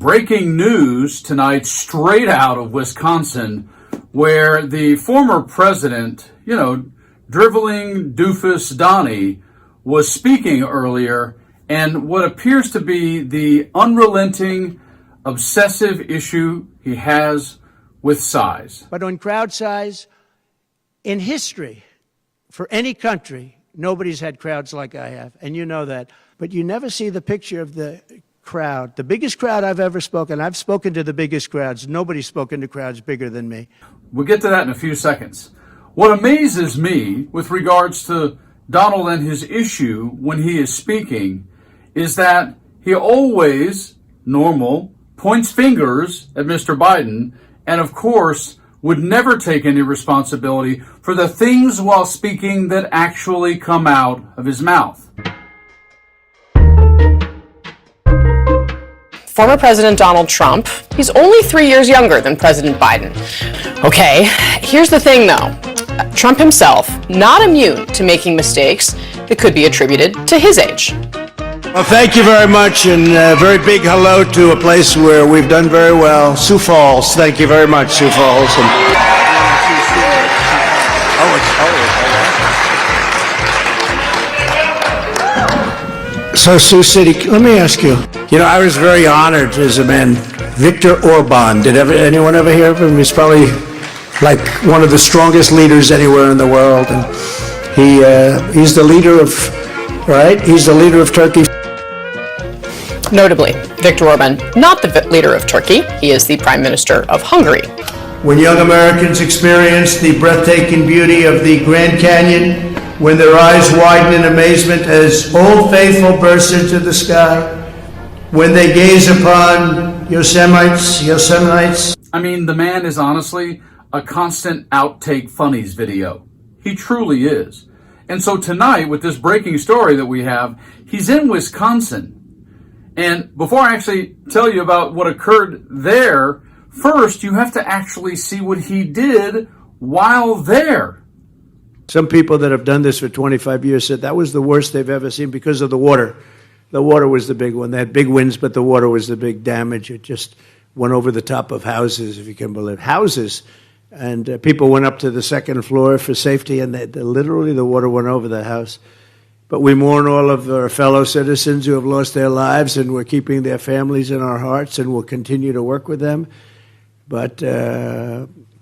Breaking news tonight, straight out of Wisconsin, where the former president, driveling doofus Donnie, was speaking earlier, and what appears to be the unrelenting, obsessive issue he has with size. But on crowd size, in history, for any country, nobody's had crowds like I have, and you know that. But you never see the picture of the crowd. The biggest crowd I've ever spoken. I've spoken to the biggest crowds. Nobody's spoken to crowds bigger than me. We'll get to that in a few seconds. What amazes me with regards to Donald and his issue when he is speaking is that he always, points fingers at Mr. Biden and, of course, would never take any responsibility for the things while speaking that actually come out of his mouth. Former President Donald Trump, he's only 3 years younger than President Biden. Okay, here's the thing though. Trump himself, not immune to making mistakes that could be attributed to his age. Well, thank you very much, and a very big hello to a place where we've done very well, Sioux Falls. Thank you very much, Sioux Falls. So, Sioux City, let me ask you. I was very honored as a man. Viktor Orban, did anyone ever hear of him? He's probably like one of the strongest leaders anywhere in the world, and he's the leader of, right? He's the leader of Turkey. Notably, Viktor Orban, not the leader of Turkey. He is the Prime Minister of Hungary. When young Americans experience the breathtaking beauty of the Grand Canyon, when their eyes widen in amazement as Old Faithful bursts into the sky, when they gaze upon Yosemite. I mean, the man is honestly a constant outtake funnies video. He truly is. And so tonight, with this breaking story that we have, he's in Wisconsin. And before I actually tell you about what occurred there, first you have to actually see what he did while there. Some people that have done this for 25 years said that was the worst they've ever seen because of the water. The water was the big one. They had big winds, but the water was the big damage. It just went over the top of houses, if you can believe. Houses. And people went up to the second floor for safety, and literally the water went over the house. But we mourn all of our fellow citizens who have lost their lives, and we're keeping their families in our hearts, and we'll continue to work with them. But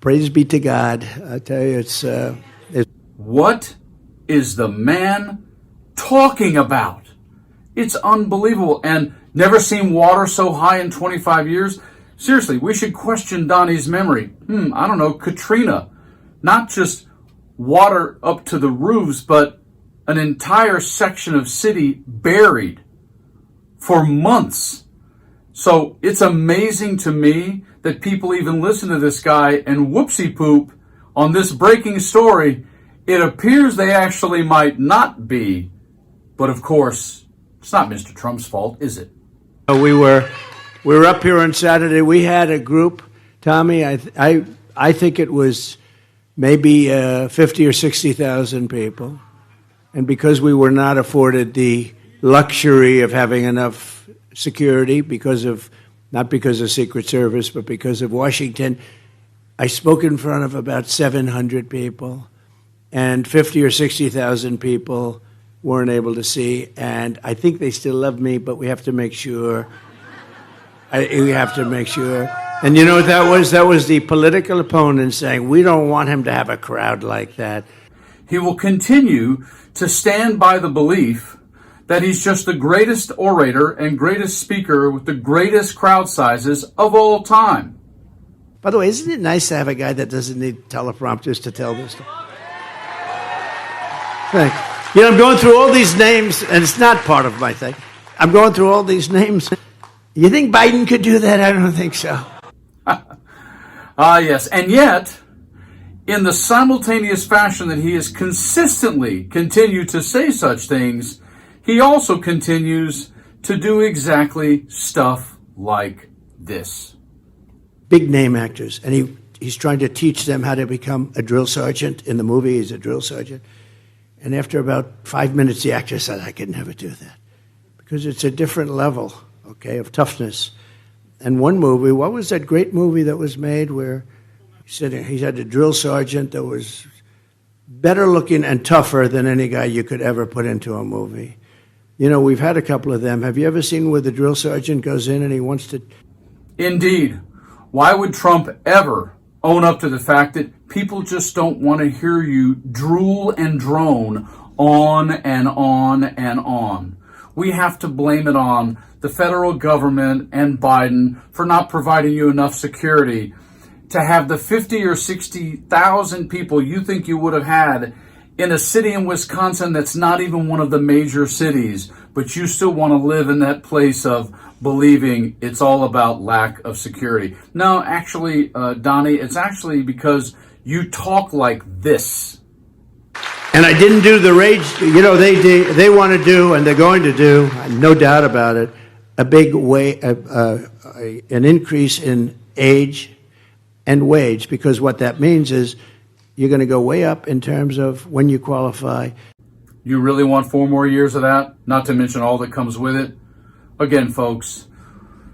praise be to God. I tell you, it's... What is the man talking about? It's unbelievable. And never seen water so high in 25 years. Seriously, we should question Donnie's memory. I don't know, Katrina. Not just water up to the roofs, but an entire section of city buried for months. So it's amazing to me that people even listen to this guy and whoopsie poop on this breaking story. It appears they actually might not be. But of course, it's not Mr. Trump's fault, is it? We were up here on Saturday. We had a group, Tommy, I think it was maybe 50 or 60,000 people. And because we were not afforded the luxury of having enough security not because of Secret Service, but because of Washington, I spoke in front of about 700 people, and 50 or 60,000 people weren't able to see. And I think they still love me, but we have to make sure. We have to make sure. And you know what that was? That was the political opponent saying, we don't want him to have a crowd like that. He will continue to stand by the belief that he's just the greatest orator and greatest speaker with the greatest crowd sizes of all time. By the way, isn't it nice to have a guy that doesn't need teleprompters to tell this stuff? Thanks. I'm going through all these names, and it's not part of my thing. I'm going through all these names. You think Biden could do that? I don't think so. Yes. And yet, in the simultaneous fashion that he has consistently continued to say such things, he also continues to do exactly stuff like this. Big name actors. And he's trying to teach them how to become a drill sergeant. In the movie, he's a drill sergeant. And after about 5 minutes, the actor said, I could never do that. Because it's a different level, okay, of toughness. And one movie, what was that great movie that was made where he said he had a drill sergeant that was better looking and tougher than any guy you could ever put into a movie? You know, we've had a couple of them. Have you ever seen where the drill sergeant goes in and he wants to... Indeed. Why would Trump ever own up to the fact that people just don't want to hear you drool and drone on and on and on? We have to blame it on the federal government and Biden for not providing you enough security to have the 50 or 60,000 people you think you would have had in a city in Wisconsin that's not even one of the major cities, but you still want to live in that place of believing it's all about lack of security. No, actually, Donnie, it's actually because you talk like this. And I didn't do the rage. You know, they want to do, and they're going to do, no doubt about it, a big an increase in age and wage, because what that means is you're going to go way up in terms of when you qualify. You really want 4 more years of that, not to mention all that comes with it? Again, folks,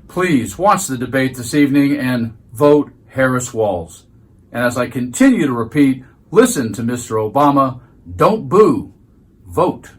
please watch the debate this evening and vote Harris Walz. And as I continue to repeat, listen to Mr. Obama. Don't boo. Vote.